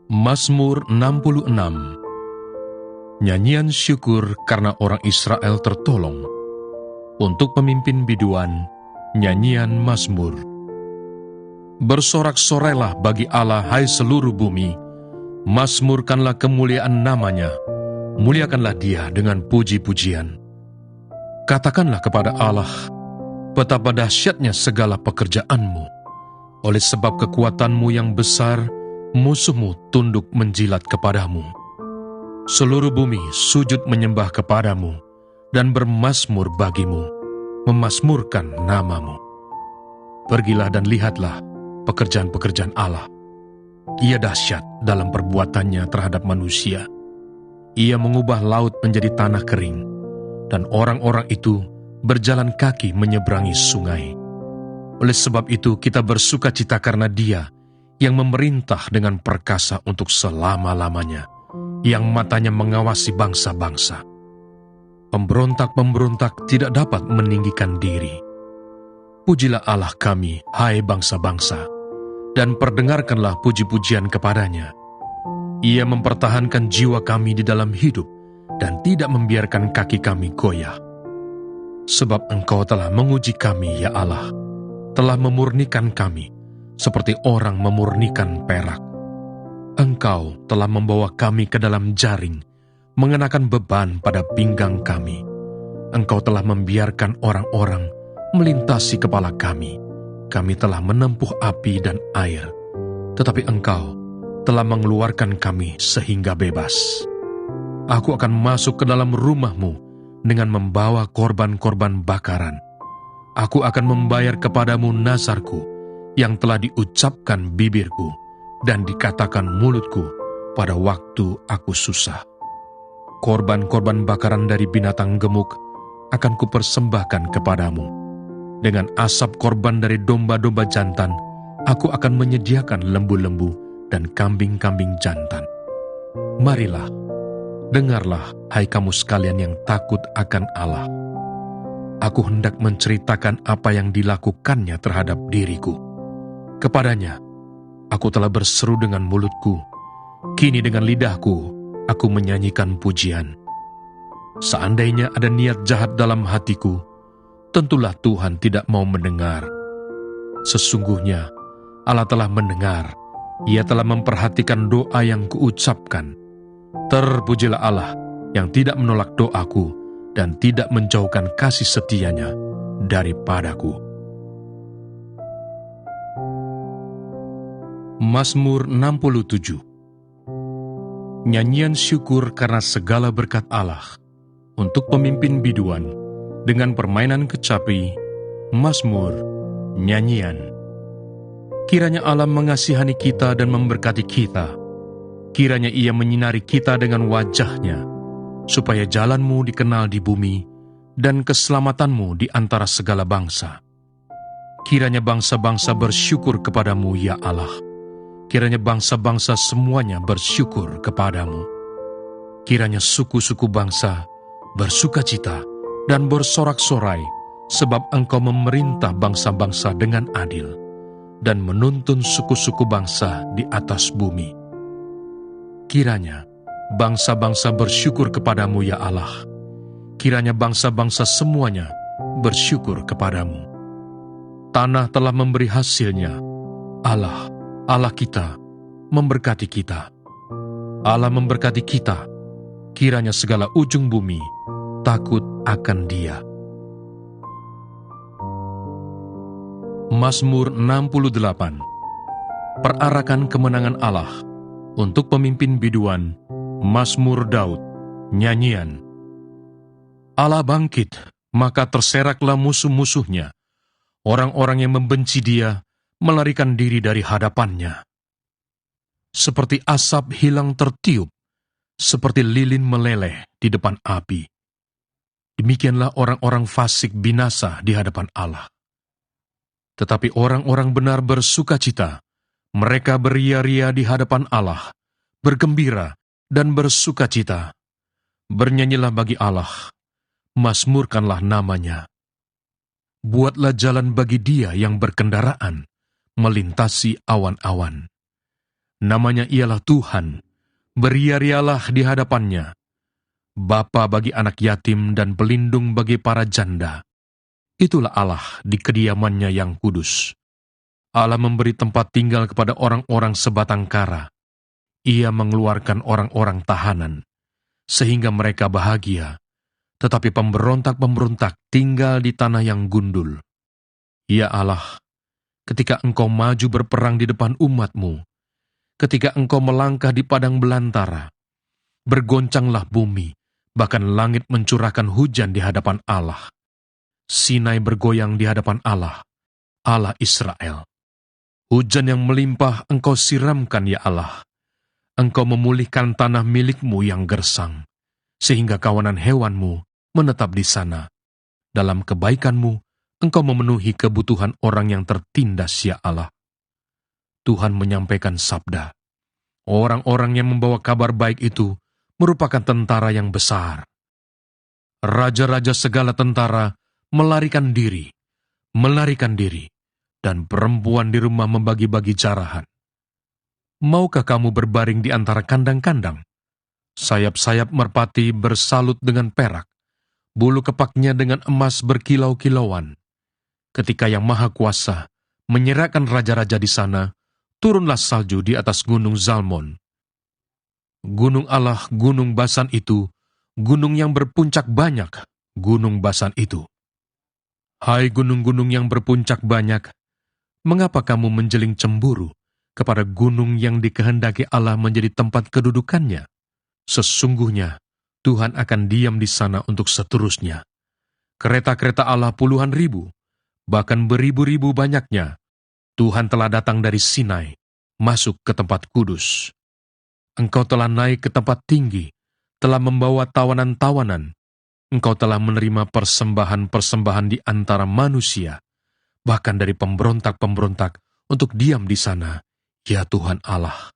Mazmur 66. Nyanyian syukur karena orang Israel tertolong. Untuk pemimpin biduan, nyanyian Mazmur. Bersorak-sorailah bagi Allah, hai seluruh bumi. Mazmurkanlah kemuliaan namanya. Muliakanlah Dia dengan puji-pujian. Katakanlah kepada Allah, betapa dahsyatnya segala pekerjaanmu. Oleh sebab kekuatanmu yang besar, musuhmu tunduk menjilat kepadamu. Seluruh bumi sujud menyembah kepadamu dan bermazmur bagimu, memazmurkan namamu. Pergilah dan lihatlah pekerjaan-pekerjaan Allah. Ia dahsyat dalam perbuatannya terhadap manusia. Ia mengubah laut menjadi tanah kering, dan orang-orang itu berjalan kaki menyeberangi sungai. Oleh sebab itu kita bersukacita karena Dia yang memerintah dengan perkasa untuk selama-lamanya, yang matanya mengawasi bangsa-bangsa. Pemberontak-pemberontak tidak dapat meninggikan diri. Pujilah Allah kami, hai bangsa-bangsa, dan perdengarkanlah puji-pujian kepadanya. Ia mempertahankan jiwa kami di dalam hidup, dan tidak membiarkan kaki kami goyah. Sebab Engkau telah menguji kami, ya Allah, telah memurnikan kami, seperti orang memurnikan perak. Engkau telah membawa kami ke dalam jaring, mengenakan beban pada pinggang kami. Engkau telah membiarkan orang-orang melintasi kepala kami. Kami telah menempuh api dan air, tetapi Engkau telah mengeluarkan kami sehingga bebas. Aku akan masuk ke dalam rumah-Mu dengan membawa korban-korban bakaran. Aku akan membayar kepadamu nazarku, yang telah diucapkan bibirku dan dikatakan mulutku pada waktu aku susah. Korban-korban bakaran dari binatang gemuk akan kupersembahkan kepadamu. Dengan asap korban dari domba-domba jantan, aku akan menyediakan lembu-lembu dan kambing-kambing jantan. Marilah, dengarlah, hai kamu sekalian yang takut akan Allah. Aku hendak menceritakan apa yang dilakukannya terhadap diriku. Kepadanya, aku telah berseru dengan mulutku, kini dengan lidahku, aku menyanyikan pujian. Seandainya ada niat jahat dalam hatiku, tentulah Tuhan tidak mau mendengar. Sesungguhnya, Allah telah mendengar, Ia telah memperhatikan doa yang kuucapkan. Terpujilah Allah yang tidak menolak doaku dan tidak menjauhkan kasih setia-Nya daripadaku. Mazmur 67. Nyanyian syukur karena segala berkat Allah. Untuk pemimpin biduan, dengan permainan kecapi, mazmur, nyanyian. Kiranya Allah mengasihani kita dan memberkati kita. Kiranya Ia menyinari kita dengan wajah-Nya, supaya jalan-Mu dikenal di bumi, dan keselamatan-Mu di antara segala bangsa. Kiranya bangsa-bangsa bersyukur kepadamu, ya Allah. Kiranya bangsa-bangsa semuanya bersyukur kepadamu. Kiranya suku-suku bangsa bersukacita dan bersorak-sorai, sebab Engkau memerintah bangsa-bangsa dengan adil, dan menuntun suku-suku bangsa di atas bumi. Kiranya bangsa-bangsa bersyukur kepadamu, ya Allah. Kiranya bangsa-bangsa semuanya bersyukur kepadamu. Tanah telah memberi hasilnya. Allah kita memberkati kita. Allah memberkati kita. Kiranya segala ujung bumi takut akan Dia. Mazmur 68. Perarakan kemenangan Allah. Untuk pemimpin biduan, Mazmur Daud, nyanyian. Allah bangkit, maka terseraklah musuh-musuhnya. Orang-orang yang membenci Dia melarikan diri dari hadapan-Nya. Seperti asap hilang tertiup, seperti lilin meleleh di depan api. Demikianlah orang-orang fasik binasa di hadapan Allah. Tetapi orang-orang benar bersukacita, mereka beria-ria di hadapan Allah, bergembira dan bersukacita. Bernyanyilah bagi Allah, mazmurkanlah namanya. Buatlah jalan bagi Dia yang berkendaraan, melintasi awan-awan. Namanya ialah Tuhan, beria-rialah di hadapannya, Bapa bagi anak yatim dan pelindung bagi para janda. Itulah Allah di kediamannya yang kudus. Allah memberi tempat tinggal kepada orang-orang sebatang kara. Ia mengeluarkan orang-orang tahanan, sehingga mereka bahagia, tetapi pemberontak-pemberontak tinggal di tanah yang gundul. Ya Allah, ketika Engkau maju berperang di depan umat-Mu, ketika Engkau melangkah di padang belantara, bergoncanglah bumi, bahkan langit mencurahkan hujan di hadapan Allah. Sinai bergoyang di hadapan Allah, Allah Israel. Hujan yang melimpah Engkau siramkan, ya Allah. Engkau memulihkan tanah milik-Mu yang gersang, sehingga kawanan hewan-Mu menetap di sana. Dalam kebaikan-Mu, Engkau memenuhi kebutuhan orang yang tertindas, ya Allah. Tuhan menyampaikan sabda. Orang-orang yang membawa kabar baik itu merupakan tentara yang besar. Raja-raja segala tentara melarikan diri, dan perempuan di rumah membagi-bagi jarahan. Maukah kamu berbaring di antara kandang-kandang? Sayap-sayap merpati bersalut dengan perak, bulu kepaknya dengan emas berkilau-kilauan. Ketika Yang Maha Kuasa menyerahkan raja-raja di sana, turunlah salju di atas gunung Zalmon. Gunung Allah, gunung Basan itu, gunung yang berpuncak banyak, gunung Basan itu. Hai gunung-gunung yang berpuncak banyak, mengapa kamu menjeling cemburu kepada gunung yang dikehendaki Allah menjadi tempat kedudukannya? Sesungguhnya, Tuhan akan diam di sana untuk seterusnya. Kereta-kereta Allah puluhan ribu, bahkan beribu-ribu banyaknya. Tuhan telah datang dari Sinai, masuk ke tempat kudus. Engkau telah naik ke tempat tinggi, telah membawa tawanan-tawanan. Engkau telah menerima persembahan-persembahan di antara manusia, bahkan dari pemberontak-pemberontak untuk diam di sana, ya Tuhan Allah.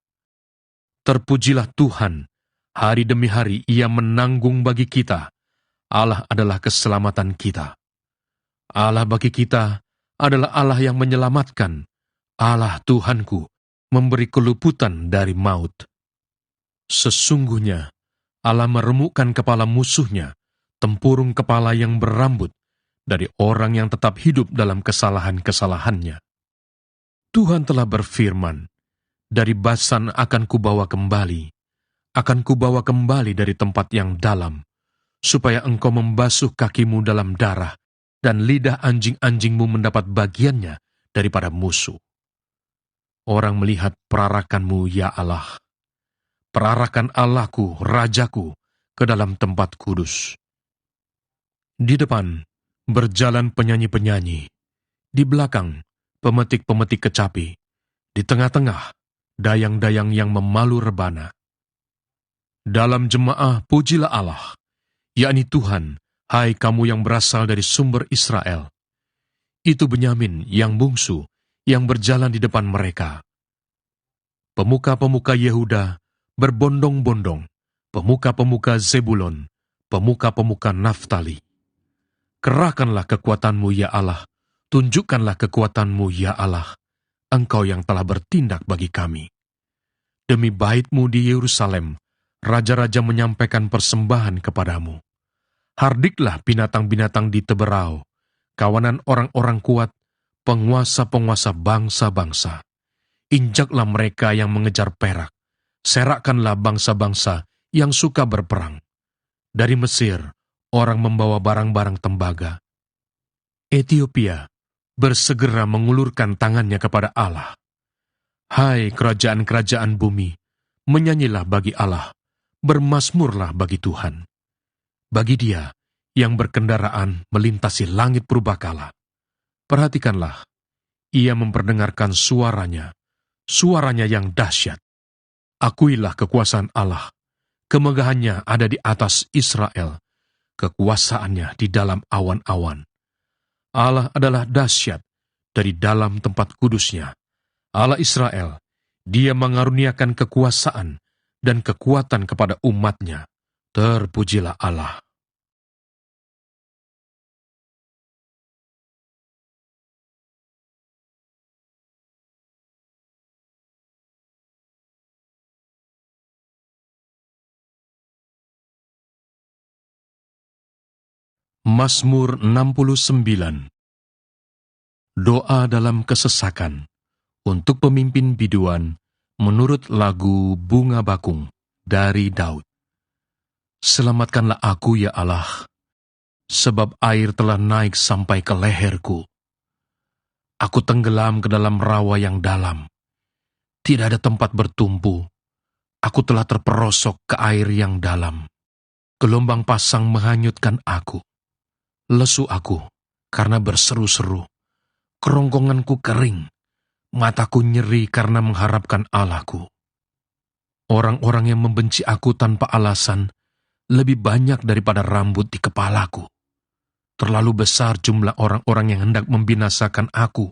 Terpujilah Tuhan, hari demi hari Ia menanggung bagi kita. Allah adalah keselamatan kita. Allah bagi kita adalah Allah yang menyelamatkan. Allah Tuhanku memberi keluputan dari maut. Sesungguhnya Allah meremukkan kepala musuhnya, tempurung kepala yang berambut, dari orang yang tetap hidup dalam kesalahan-kesalahannya. Tuhan telah berfirman, dari Basan akan kubawa kembali dari tempat yang dalam, supaya engkau membasuh kakimu dalam darah, dan lidah anjing-anjingmu mendapat bagiannya daripada musuh. Orang melihat perarakanmu, ya Allah, perarakan Allahku, Rajaku, ke dalam tempat kudus. Di depan berjalan penyanyi-penyanyi, di belakang pemetik-pemetik kecapi, di tengah-tengah dayang-dayang yang memalu rebana. Dalam jemaah pujilah Allah, yakni Tuhan, hai kamu yang berasal dari sumber Israel. Itu Benyamin yang bungsu, yang berjalan di depan mereka. Pemuka-pemuka Yehuda berbondong-bondong, pemuka-pemuka Zebulon, pemuka-pemuka Naftali. Kerahkanlah kekuatanmu, ya Allah, tunjukkanlah kekuatanmu, ya Allah, Engkau yang telah bertindak bagi kami. Demi bait-Mu di Yerusalem, raja-raja menyampaikan persembahan kepadamu. Hardiklah binatang-binatang di teberau, kawanan orang-orang kuat, penguasa-penguasa bangsa-bangsa. Injaklah mereka yang mengejar perak, serakkanlah bangsa-bangsa yang suka berperang. Dari Mesir, orang membawa barang-barang tembaga. Ethiopia bersegera mengulurkan tangannya kepada Allah. Hai kerajaan-kerajaan bumi, menyanyilah bagi Allah, bermazmurlah bagi Tuhan. Bagi Dia yang berkendaraan melintasi langit purbakala. Perhatikanlah, Ia memperdengarkan suaranya yang dahsyat. Akuilah kekuasaan Allah, kemegahannya ada di atas Israel, kekuasaannya di dalam awan-awan. Allah adalah dahsyat dari dalam tempat kudusnya. Allah Israel, Dia mengaruniakan kekuasaan dan kekuatan kepada umat-Nya. Terpujilah Allah. Mazmur 69. Doa dalam kesesakan untuk pemimpin biduan menurut lagu Bunga Bakung dari Daud. Selamatkanlah aku ya Allah, sebab air telah naik sampai ke leherku. Aku tenggelam ke dalam rawa yang dalam. Tidak ada tempat bertumpu. Aku telah terperosok ke air yang dalam. Gelombang pasang menghanyutkan aku. Lesu aku karena berseru-seru. Kerongkonganku kering. Mataku nyeri karena mengharapkan Allahku. Orang-orang yang membenci aku tanpa alasan lebih banyak daripada rambut di kepalaku. Terlalu besar jumlah orang-orang yang hendak membinasakan aku,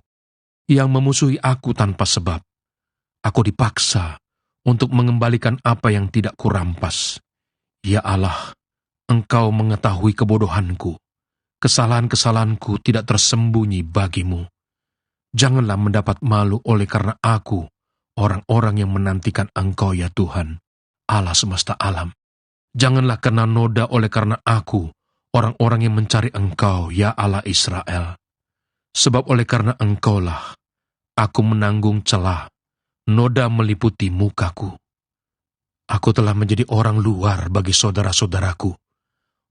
yang memusuhi aku tanpa sebab. Aku dipaksa untuk mengembalikan apa yang tidak kurampas. Ya Allah, Engkau mengetahui kebodohanku. Kesalahan-kesalahanku tidak tersembunyi bagimu. Janganlah mendapat malu oleh karena aku, orang-orang yang menantikan Engkau ya Tuhan, Allah semesta alam. Janganlah kena noda oleh karena aku, orang-orang yang mencari Engkau ya Allah Israel. Sebab oleh karena Engkaulah, aku menanggung celah, noda meliputi mukaku. Aku telah menjadi orang luar bagi saudara-saudaraku,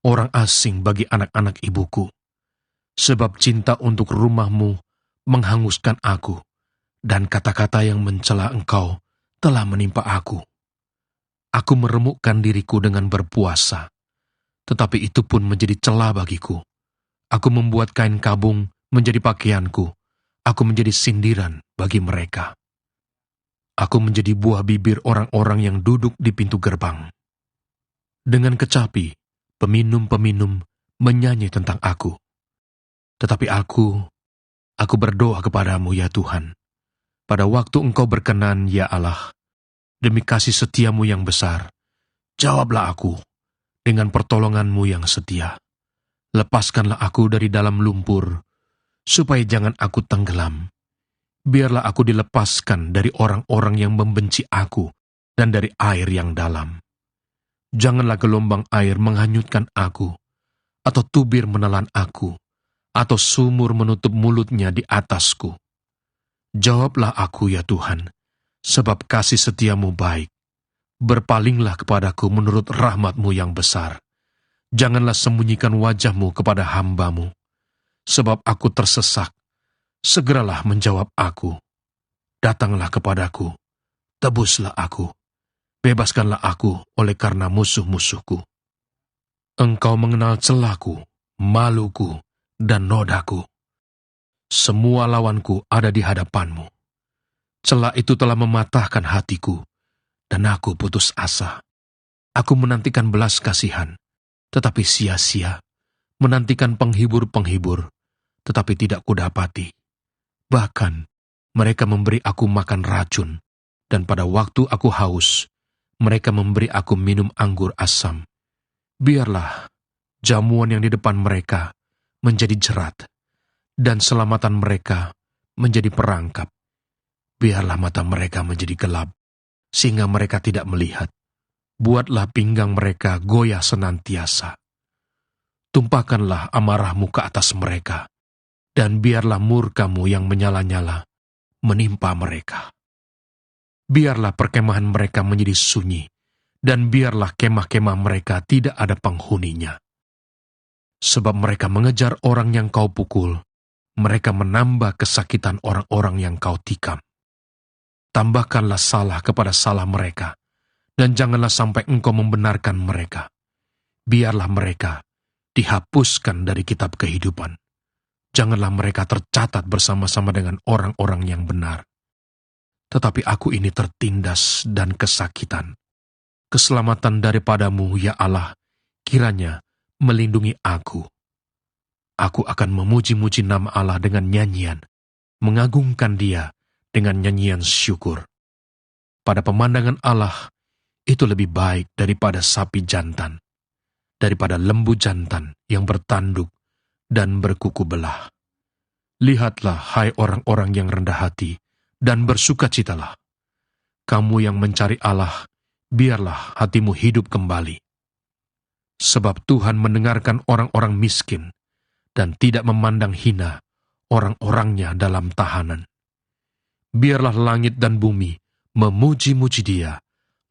orang asing bagi anak-anak ibuku. Sebab cinta untuk rumahmu menghanguskan aku, dan kata-kata yang mencela Engkau telah menimpa aku. Aku meremukkan diriku dengan berpuasa, tetapi itu pun menjadi celah bagiku. Aku membuat kain kabung menjadi pakaianku, aku menjadi sindiran bagi mereka. Aku menjadi buah bibir orang-orang yang duduk di pintu gerbang. Dengan kecapi, peminum-peminum menyanyi tentang aku. Tetapi aku berdoa kepadamu ya Tuhan. Pada waktu Engkau berkenan ya Allah, demi kasih setiamu yang besar, jawablah aku dengan pertolonganmu yang setia. Lepaskanlah aku dari dalam lumpur, supaya jangan aku tenggelam. Biarlah aku dilepaskan dari orang-orang yang membenci aku dan dari air yang dalam. Janganlah gelombang air menghanyutkan aku, atau tubir menelan aku, atau sumur menutup mulutnya di atasku. Jawablah aku ya Tuhan, sebab kasih setiamu baik. Berpalinglah kepadaku menurut rahmat-Mu yang besar. Janganlah sembunyikan wajah-Mu kepada hamba-Mu. Sebab aku tersesak, segeralah menjawab aku. Datanglah kepadaku, tebuslah aku. Bebaskanlah aku oleh karena musuh-musuhku. Engkau mengenal celahku, maluku, dan nodaku. Semua lawanku ada di hadapan-Mu. Celah itu telah mematahkan hatiku, dan aku putus asa. Aku menantikan belas kasihan, tetapi sia-sia. Menantikan penghibur-penghibur, tetapi tidak kudapati. Bahkan, mereka memberi aku makan racun, dan pada waktu aku haus, mereka memberi aku minum anggur asam. Biarlah jamuan yang di depan mereka menjadi jerat, dan selamatan mereka menjadi perangkap. Biarlah mata mereka menjadi gelap, sehingga mereka tidak melihat. Buatlah pinggang mereka goyah senantiasa. Tumpahkanlah amarah-Mu ke atas mereka, dan biarlah murka-Mu yang menyala-nyala menimpa mereka. Biarlah perkemahan mereka menjadi sunyi, dan biarlah kemah-kemah mereka tidak ada penghuninya. Sebab mereka mengejar orang yang Kau pukul, mereka menambah kesakitan orang-orang yang Kau tikam. Tambahkanlah salah kepada salah mereka, dan janganlah sampai Engkau membenarkan mereka. Biarlah mereka dihapuskan dari kitab kehidupan. Janganlah mereka tercatat bersama-sama dengan orang-orang yang benar. Tetapi aku ini tertindas dan kesakitan. Keselamatan daripada-Mu, ya Allah, kiranya melindungi aku. Aku akan memuji-muji nama Allah dengan nyanyian, mengagungkan Dia dengan nyanyian syukur. Pada pemandangan Allah, itu lebih baik daripada sapi jantan, daripada lembu jantan yang bertanduk dan berkuku belah. Lihatlah, hai orang-orang yang rendah hati, dan bersukacitalah. Kamu yang mencari Allah, biarlah hatimu hidup kembali. Sebab Tuhan mendengarkan orang-orang miskin dan tidak memandang hina orang-orangnya dalam tahanan. Biarlah langit dan bumi memuji-muji Dia,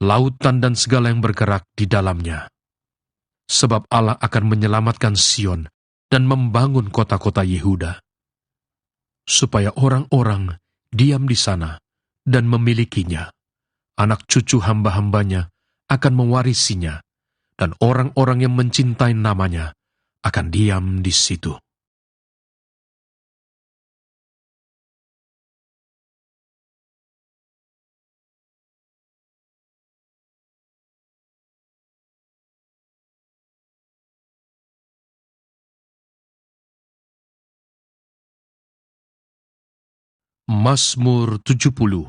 lautan dan segala yang bergerak di dalamnya. Sebab Allah akan menyelamatkan Sion dan membangun kota-kota Yehuda, supaya orang-orang diam di sana dan memilikinya. Anak cucu hamba-hambanya akan mewarisinya, dan orang-orang yang mencintai namanya akan diam di situ. Mazmur 70.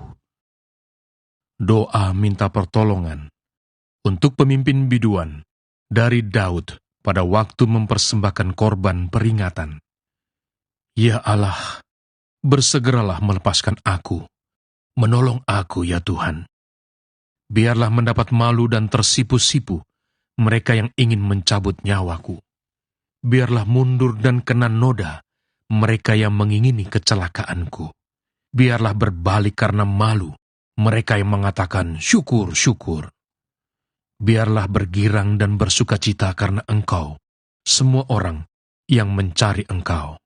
Doa minta pertolongan untuk pemimpin biduan dari Daud pada waktu mempersembahkan korban peringatan. Ya Allah, bersegeralah melepaskan aku, menolong aku ya Tuhan. Biarlah mendapat malu dan tersipu-sipu mereka yang ingin mencabut nyawaku. Biarlah mundur dan kena noda mereka yang mengingini kecelakaanku. Biarlah berbalik karena malu mereka yang mengatakan syukur, syukur. Biarlah bergirang dan bersukacita karena Engkau, semua orang yang mencari Engkau.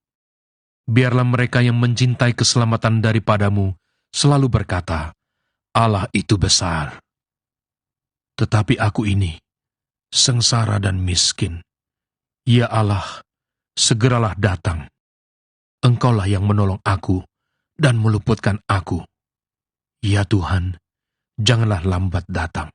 Biarlah mereka yang mencintai keselamatan daripadamu selalu berkata, Allah itu besar. Tetapi aku ini sengsara dan miskin. Ya Allah, segeralah datang. Engkaulah yang menolong aku dan meluputkan aku. Ya Tuhan, janganlah lambat datang.